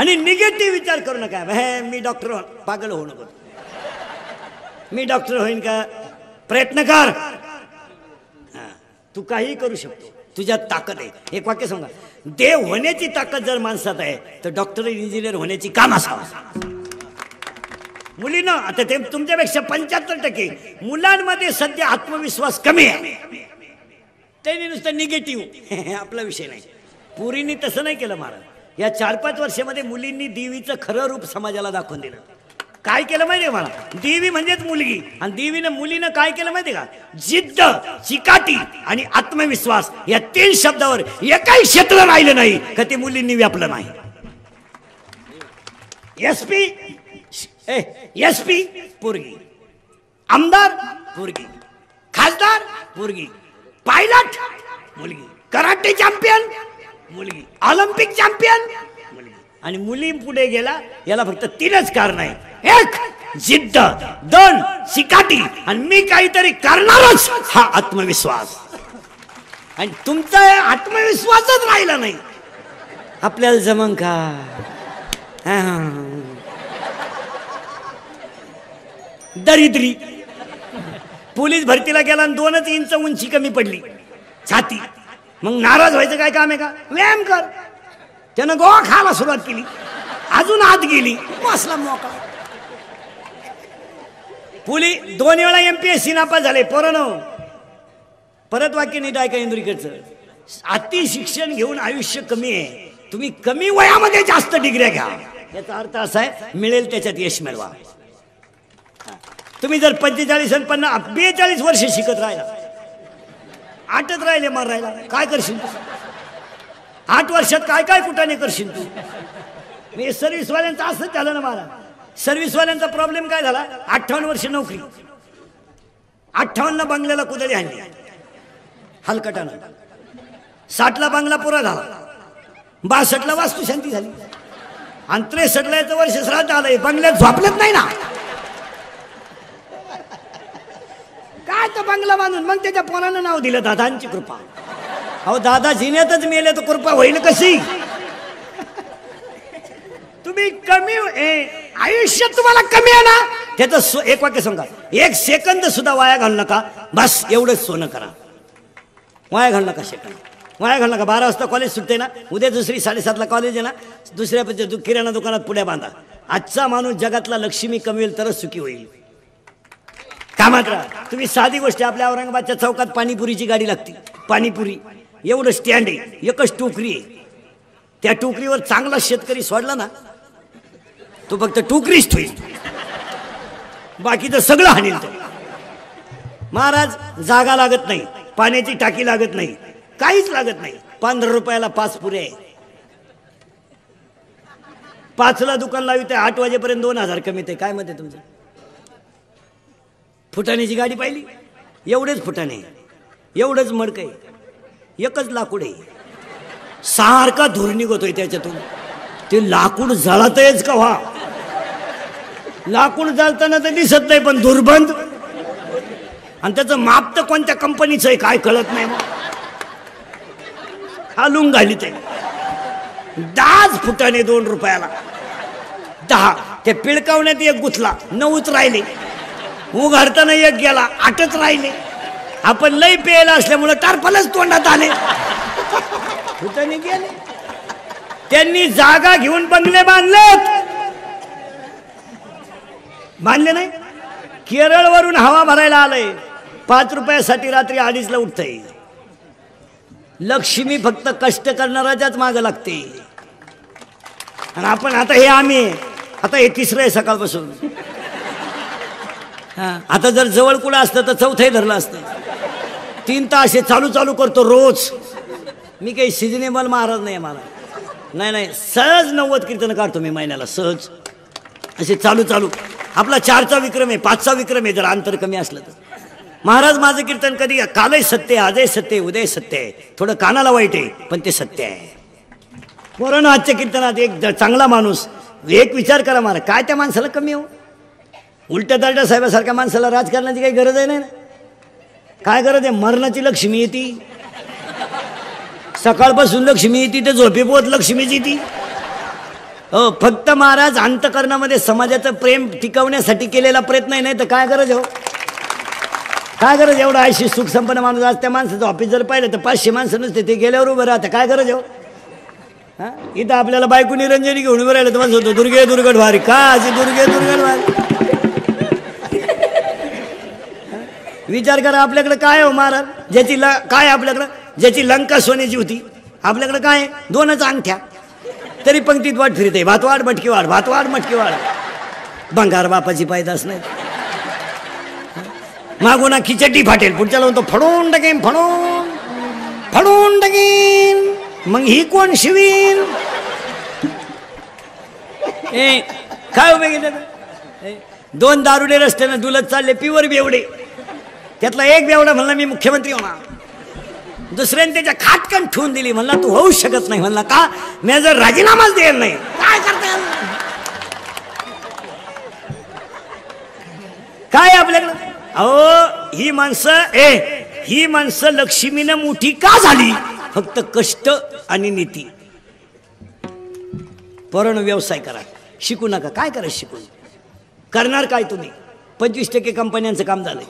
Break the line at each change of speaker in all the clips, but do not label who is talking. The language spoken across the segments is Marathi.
आणि निगेटिव्ह विचार करू नका. हे मी डॉक्टर पागल होऊ नको, मी डॉक्टर होईन का, प्रयत्न कर. तू काही करू शकतो, तुझ्यात ताकद आहे. एक वाक्य सांगा, देव होण्याची ताकद जर माणसात आहे तर डॉक्टर इंजिनियर होण्याची काम असावं. मुलींना आता ते तुमच्यापेक्षा 75% मुलांमध्ये सध्या आत्मविश्वास कमी आहे. त्यांनी नुसतं निगेटिव्ह आपला विषय नाही. पुरींनी तसं नाही केलं महाराज. या 4-5 वर्षामध्ये मुलींनी देवीचं खरं रूप समाजाला दाखवून दिलं. काय केलं माहिती आहे मला, देवी म्हणजेच मुलगी. आणि देवीनं मुलीनं काय केलं माहिती का, जिद्द, चिकाटी आणि आत्मविश्वास या 3 शब्दावर एकही क्षेत्र राहिलं नाही का ते मुलींनी व्यापलं नाही. एसपी पोरगी, आमदार पोरगी, खासदार पोरगी, पायलट मुलगी, कराटे चॅम्पियन मुलगी, ऑलिम्पिक चॅम्पियन मुलगी. आणि मुली पुढे गेला याला फक्त 3च कारण आहे. 1 जिद्द, 2 चिकाटी आणि मी काहीतरी करणारच हा आत्मविश्वास. आणि तुमचा आत्मविश्वासच राहिला नाही. आपल्याला जमन का, दरिद्री. पोलीस भरतीला गेला आणि 2 इंच उंची कमी पडली छाती. मग नाराज व्हायचं काय काम आहे का, व्यायाम कर. त्यानं गोवा खायला सुरुवात केली, अजून आत गेली, बसला मोकळा. पोलीस 2 वेळा MPSC नापास झाले. पोरांनो परत वाक्य नीट ऐका इंदुरीकरचं. अति शिक्षण घेऊन आयुष्य कमी आहे. तुम्ही कमी वयामध्ये जास्त डिग्र्या घ्या. याचा अर्थ असा आहे मिळेल त्याच्यात यश मिळवा. तुम्ही जर 45 आणि 50 42 वर्ष शिकत राहिला, 8च राहिले मार राहिला, काय करशील तू? 8 वर्षात काय काय कुठाने करशील तू? मी सर्व्हिसवाल्यांचं असंच झालं ना मला. सर्व्हिसवाल्यांचा प्रॉब्लेम काय झाला, 58 वर्ष नोकरी, 58 बंगल्याला कुदळी आणली हलकटानं, 60ला बंगला पुरा झाला, 62ला वास्तुशांती झाली आणि 63ला याचं वर्ष श्राद्ध आलंय. बंगल्यात झोपलेत नाही ना काय तो बंगला बांधून. मग त्याच्या पोरानं नाव दिलं दादांची कृपा. अहो दादा जिन्यातच मेले तर कृपा होईल कशी? तुम्ही कमी आयुष्य तुम्हाला कमी आहे ना, त्याचं एक वाक्य सांगा, 1 सेकंद सुद्धा वाया घालू नका. बस एवढंच सोनं करा. वाया घालू नका सेकंद, वाया घालू नका. 12 वाजता कॉलेज सुटते ना, उद्या दुसरी 7:30ला कॉलेज आहे ना, दुसऱ्या किराणा दुकानात पुढे बांधा. आजचा माणूस जगातला लक्ष्मी कमवेल तरच सुखी होईल. कामात राहा. तुम्ही साधी गोष्ट, आपल्या औरंगाबादच्या चौकात पाणीपुरीची गाडी लागते. पाणीपुरी एवढं स्टँड आहे, एकच टोकरी आहे. त्या टोकरीवर चांगला शेतकरी सोडला ना, तो फक्त टोकरीच ठेईल, बाकीचं सगळं हाणील तो. महाराज जागा लागत नाही, पाण्याची टाकी लागत नाही, काहीच लागत नाही. 15 रुपयाला 5 पुरे आहे. 5ला दुकान लावित 8 वाजेपर्यंत 2000 कमी ते. काय म्हणते तुमचं? फुटाण्याची गाडी पाहिली, एवढेच फुटाणे, एवढंच मडक आहे, एकच लाकूड आहे, सारखा धूर निघतोय त्याच्यातून. ते लाकूड जळतच का व्हा, लाकूड जळताना तर दिसत नाही पण दुर्बंध. आणि त्याचं माप तर कोणत्या कंपनीचं आहे काय कळत नाही. मग खालून घाली ते 10 फुटाने 2 रुपयाला 10. ते पिळकावण्यात 1 गुथला, 9च राहिले. उघडताना 1 गेला, 8च राहिले. आपण लई प्यायला असल्यामुळे टारफलच तोंडात आले, फुटाने गेले. त्यांनी जागा घेऊन बंगले बांधले नाही. केरळवरून हवा भरायला आलंय, 5 रुपयासाठी रात्री 2:30ला उठतंय. लक्ष्मी फक्त कष्ट करणाराच्याच मागं लागते. आणि आपण आता हे आम्ही आता हे 3रं आहे सकाळपासून. आता जर जवळ कुठं असतं तर 4थंही धरलं असतं. 3 तास हे चालू करतो रोज. मी काही सिजनेबल महाराज नाही मला. नाही सहज 90 कीर्तन काढतो मी महिन्याला, सहज असे चालू. आपला 4चा विक्रम आहे, 5चा विक्रम आहे जर अंतर कमी असलं तर. महाराज माझं कीर्तन कधी कालही सत्य आहे, आजही सत्य आहे, उद्याही सत्य आहे. थोडं कानाला वाईट आहे पण ते सत्य आहे. बरं ना, आजच्या कीर्तनात एक चांगला माणूस, एक विचार करा महाराज, काय त्या माणसाला कमी हो? उलट्या दालट्या साहेबासारख्या माणसाला राजकारणाची काही गरज आहे नाही ना. काय गरज आहे? मरणाची लक्ष्मी येते, सकाळपासून लक्ष्मी येते, ते झोपेपोत लक्ष्मीची ती. हो, फक्त महाराज अंतकरणामध्ये समाजाचं प्रेम टिकवण्यासाठी केलेला प्रयत्न आहे, नाही तर काय गरज हो, काय गरज एवढा आयशी सुख संपन्न माणूस. आज त्या माणसाचं ऑफिस जर पाहिलं तर 500 माणसं नसते, ते गेल्यावर उभं राहतं, काय गरज हो. हा, इथं आपल्याला बायको निरंजनी घेऊन उभं राहिलं तर माणसं होतं दुर्गे दुर्गट भारी, का अशी दुर्गे दुर्गट भारी. विचार करा आपल्याकडे काय हो महाराज, ज्याची काय आपल्याकडं, ज्याची लंका सोन्याची होती, आपल्याकडे काय 2च अंगठ्या, तरी पंक्तीत वाट फिरते, भातवाड मटकी वाढ, भातवाड मटकी वाढ. भंगार बापाची पायदास नाही, मागून खिचडी फाटेल, पुढच्याला म्हणतो फडून टाकेन, फडून फडून टाकेन, मग ही कोण शिवीन. काय उभे गेले 2 दारुडे रस्त्यानं डुलत चालले, प्युअर बेवडे, त्यातला एक बेवडा म्हणला मी मुख्यमंत्री होणार, दुसऱ्याने त्याच्या खाटकन ठेवून दिली, म्हणला तू होऊ शकत नाही. म्हणला का, मी जर राजीनामाच द्यायला नाही, काय करता काय आपल्याकडं. अहो ही माणसं लक्ष्मीनं मोठी का झाली, फक्त कष्ट आणि नीती. पोरांनो व्यवसाय करा, शिकू नका. काय करा शिकून, करणार काय तुम्ही. 25% कंपन्यांचं काम झालंय,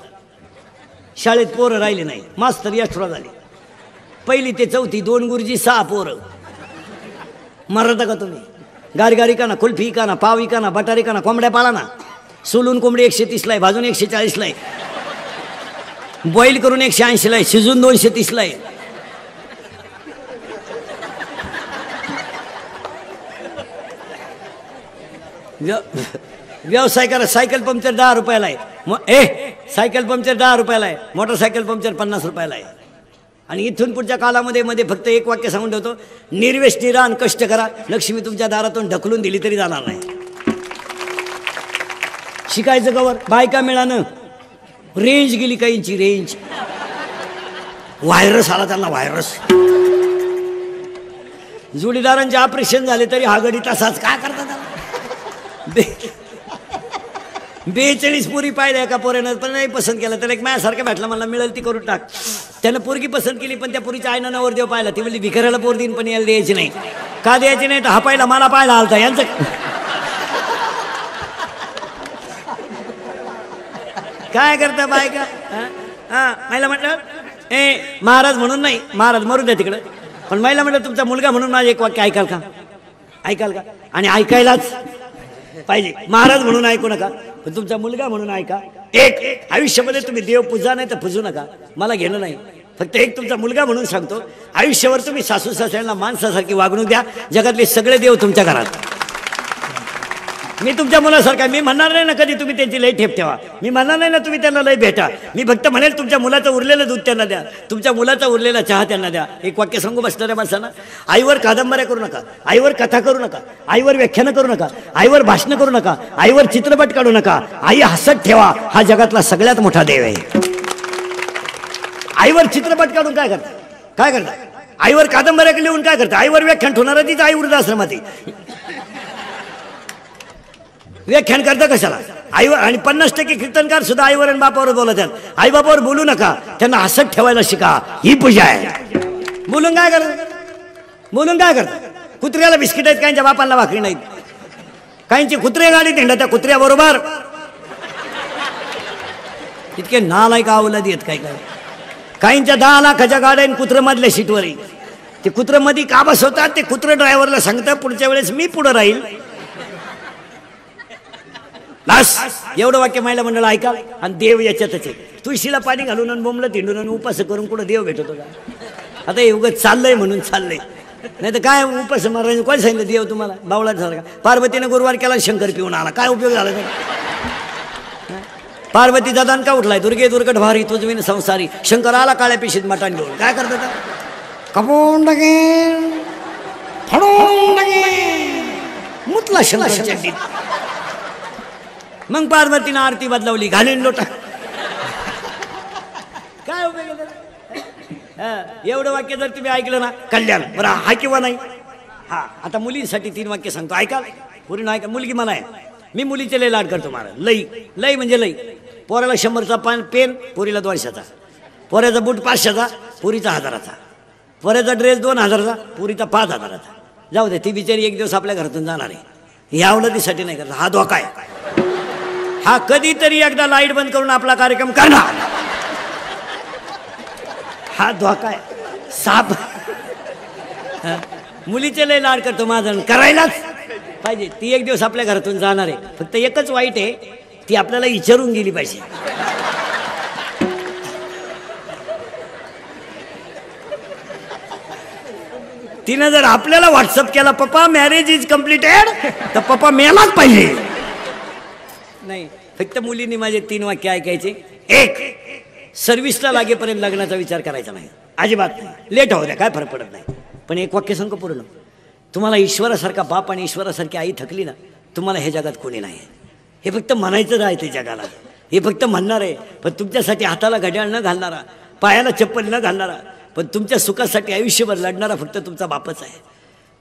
शाळेत पोरं राहिले नाही, मास्तर एक्स्ट्रा झाले, 1ली ते 4थी 2 गुरुजी 6 पोरं. मरता का तुम्ही. गारगारी का ना, कुल्फी का ना, पावी का ना, बटारी का ना, कोंबड्या पाळा ना. सोलून कोंबडी 130ला आहे, भाजून 140ला आहे, बॉईल करून 180ला आहे, शिजून 230ला आहे. व्यवसाय करा. सायकल पंक्चर 10 रुपयाला आहे, सायकल पंक्चर 10 रुपयाला आहे, मोटरसायकल पंक्चर 50 रुपयाला आहे. आणि इथून पुढच्या कालामध्ये फक्त एक वाक्य सांगून ठेवतो, निर्वेशनी रान कष्ट करा, लक्ष्मी तुमच्या दारातून ढकलून दिली तरी जाणार नाही. शिकायचं कवर, बायका मिळानं, रेंज गेली काहींची, रेंज, व्हायरस आला त्यांना, व्हायरस. जोडीदारांचे ऑपरेशन झाले तरी हा गडी तसाच, काय करतात. 42 पोरी पाहिल्या एका पोऱ्यानं, पण नाही पसंत केला. त्याला एक माझ्यासारखं भेटला, मला मिळेल ती करून टाक. त्यानं पोरगी पसंत केली, पण त्या पोरीच्या आईनं नवरदेव पाहिला, ती म्हणली भिकाऱ्याला पोर देईन पण याला द्यायची नाही. का द्यायची नाही, तर हा पाहिला मला पाहिला आलता. यांचं काय करता बायका. महिला म्हटलं महाराज म्हणून नाही, महाराज मरू द्या तिकडं, पण महिला म्हटलं तुमचा मुलगा म्हणून माझं एक वाक्य ऐकाल का, ऐकाल का. आणि ऐकायलाच पाहिजे. महाराज म्हणून ऐकू नका, पण तुमचा मुलगा म्हणून ऐका. एक आयुष्यामध्ये तुम्ही देव पूजा नाही तर पूजू नका, मला घेणं नाही. फक्त एक तुमचा मुलगा म्हणून सांगतो, आयुष्यावर तुम्ही सासू सासऱ्यांना माणसासारखी वागणूक द्या. जगातले सगळे देव तुमच्या घरात. मी तुमच्या मुलासारखा, मी म्हणणार नाही ना कधी तुम्ही त्यांची लय ठेप ठेवा, मी म्हणणार नाही ना तुम्ही त्यांना लय भेटा. मी फक्त म्हणेल तुमच्या मुलाचं उरलेलं दूध त्यांना द्या, तुमच्या मुलाचा उरलेला चहा त्यांना द्या. एक वाक्य सांगू बसणाऱ्या माणसांना, आईवर कादंबऱ्या करू नका, आईवर कथा करू नका, आईवर व्याख्यानं करू नका, आईवर भाषणं करू नका, आईवर चित्रपट काढू नका. आई हसत ठेवा, हा जगातला सगळ्यात मोठा देव आहे. आईवर चित्रपट काढून काय करता, काय करता. आईवर कादंबऱ्या लिहून काय करता. आईवर व्याख्यान ठेवणार तीच आई वृद्धाश्रमात. व्याख्यान करता कशाला आईवर. आणि 50% कीर्तनकार सुद्धा आईवर आणि बापावर बोलतात. आई बापावर बोलू नका, त्यांना हसत ठेवायला शिका, ही पूजा आहे. बोलून काय करता, बोलून काय करता. कुत्र्याला बिस्किट आहेत, काहींच्या बापांना भाकरी नाहीत. काहींची कुत्रे गाडीत हिंडा, त्या कुत्र्याबरोबर इतके नालायक आवलाद आहेत. काय काय काहींच्या 10 लाखाच्या गाड्या कुत्र मधल्या सीटवर. ते कुत्र मध्ये का बसवतात, ते कुत्र ड्रायव्हरला सांगतात पुढच्या वेळेस मी पुढे राहील. बस एवढं वाक्य महिला मंडळ ऐका. आणि देव याच्यातच आहे. तुळशीला पाणी घालून आणि बोंबलं तिंडून आणि उपास करून कुठं देव भेटतो का. आता हे उगाच चाललंय म्हणून चाललंय, नाही तर काय उपास मारायचं. कोण सांगितलं देव तुम्हाला बावळा झाला. पार्वतीनं गुरुवार केला, शंकर पिऊन आला, काय उपयोग झाला. पार्वतीचा दणका उठलाय, दुर्गे दुर्गट भारी तुझविन संसारी. शंकर आला काळ्या पिशीत मटाण घेऊन. काय करतात, कपून टाके फडून टाके मुतला शंकर. मग पार्वतीनं आरती बदलावली, घालीन लोटा. काय उपयोग. एवढं वाक्य जर तुम्ही ऐकलं ना, कल्याण. बरं हा किंवा नाही. हा आता मुलींसाठी 3 वाक्य सांगतो, ऐका. पुरी ऐका. मुलगी मला आहे, मी मुलीचे लय लाड करतो. मला लई लई म्हणजे लई. पोराला 100चा पेन, पोरीला 200चा. पोऱ्याचा बूट 500चा, पुरीचा 1000चा. पोऱ्याचा ड्रेस 2000चा, पुरीचा 5000चा. जाऊ दे, ती बिचारी एक दिवस आपल्या घरातून जाणार आहे, या अवलतीसाठी नाही करत. हा धोका आहे. हा कधीतरी एकदा लाईट बंद करून आपला कार्यक्रम करणार, हा धोका आहे. साप मुलीचे लय लाड करतो माझा, करायलाच पाहिजे. ती एक दिवस आपल्या घरातून जाणार आहे. फक्त एकच वाईट आहे, ती आपल्याला विचारून गेली पाहिजे. तिनं जर आपल्याला व्हॉट्सअप केला पप्पा मॅरेज इज कम्प्लिटेड, तर पप्पा मेलाच पाहिजे. नाही, फक्त मुलींनी माझे 3 वाक्य ऐकायचे. एक, सर्व्हिसला लागेपर्यंत लग्नाचा विचार करायचा नाही, अजिबात नाही. लेट होऊ द्या, काय फरक पडत नाही. पण एक वाक्य सांगू पूर्ण, तुम्हाला ईश्वरासारखा बाप आणि ईश्वरासारखी आई थकली ना, तुम्हाला हे जगात कोणी नाही. हे फक्त म्हणायचं राहते जगाला, हे फक्त म्हणणार आहे. पण तुमच्यासाठी हाताला घड्याळ न घालणारा, पायाला चप्पल न घालणारा, पण तुमच्या सुखासाठी आयुष्यभर लढणारा फक्त तुमचा बापच आहे.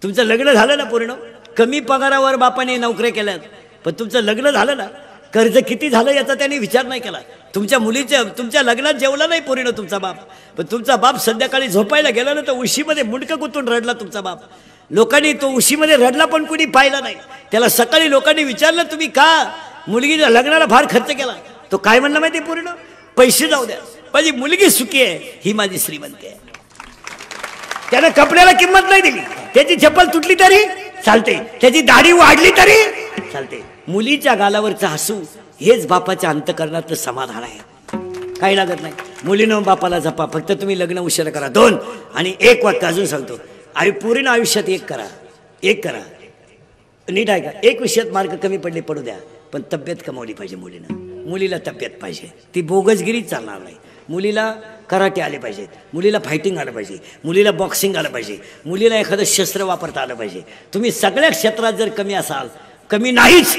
तुमचं लग्न झालं ना पूर्ण, कमी पगारावर बापाने नोकऱ्या केल्यात, पण तुमचं लग्न झालं ना, कर्ज किती झालं याचा त्याने विचार नाही केला. तुमच्या लग्नात जेवला नाही पूर्ण तुमचा बाप, पण तुमचा बाप संध्याकाळी झोपायला गेला ना, तर उशीमध्ये मुंडकं गुंतून रडला तुमचा बाप. लोकांनी तो उशीमध्ये रडला पण कुणी पाहिला नाही. त्याला सकाळी लोकांनी विचारलं तुम्ही का मुलगीच्या लग्नाला फार खर्च केला, तो काय म्हणला माहिती पूर्ण, पैसे जाऊ द्या, माझी मुलगी सुखी आहे, ही माझी श्रीमंती आहे. त्यानं कपड्याला किंमत नाही दिली, त्याची चप्पल तुटली तरी चालते, त्याची दाढी वाढली तरी चालते. मुलीच्या गालावरचं हसू हेच बापाच्या अंतकरणातलं समाधान आहे, काही लागत नाही. मुलीनं बापाला जपा, फक्त तुम्ही लग्न उशिरा करा. 2 आणि 1 वाक्य अजून सांगतो, पूर्ण आयुष्यात एक करा. नीट आहे का, एक विषयात मार्क कमी पडले पडू द्या, पण तब्येत कमावली पाहिजे मुलीनं. मुलीला तब्येत पाहिजे, ती बोगसगिरी चालणार नाही. मुलीला कराटे आले पाहिजेत, मुलीला फायटिंग आलं पाहिजे, मुलीला बॉक्सिंग आलं पाहिजे, मुलीला एखादं शस्त्र वापरता आलं पाहिजे. तुम्ही सगळ्या क्षेत्रात जर कमी असाल, कमी नाहीच,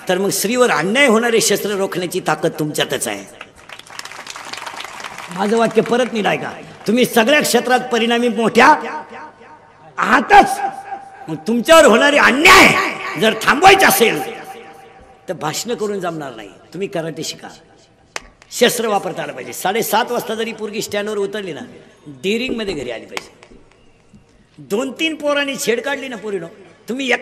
तर मग स्त्रीवर अन्याय होणारे शस्त्र रोखण्याची ताकद तुमच्यातच आहे. माझं वाक्य परत नीट आहे का, तुम्ही सगळ्या क्षेत्रात परिणामी मोठ्या आहातच, मग तुमच्यावर होणारे अन्याय जर थांबवायचे असेल तर भाषण करून जमणार नाही. तुम्ही कराटे शिका, शस्त्र वापरता आलं पाहिजे. 7:30 वाजता जरी पोरगी स्टँडवर उतरली ना, डेअरिंग मध्ये घरी आली पाहिजे. 2-3 पोरांनी छेड काढली ना पोरीनो, तुम्ही एका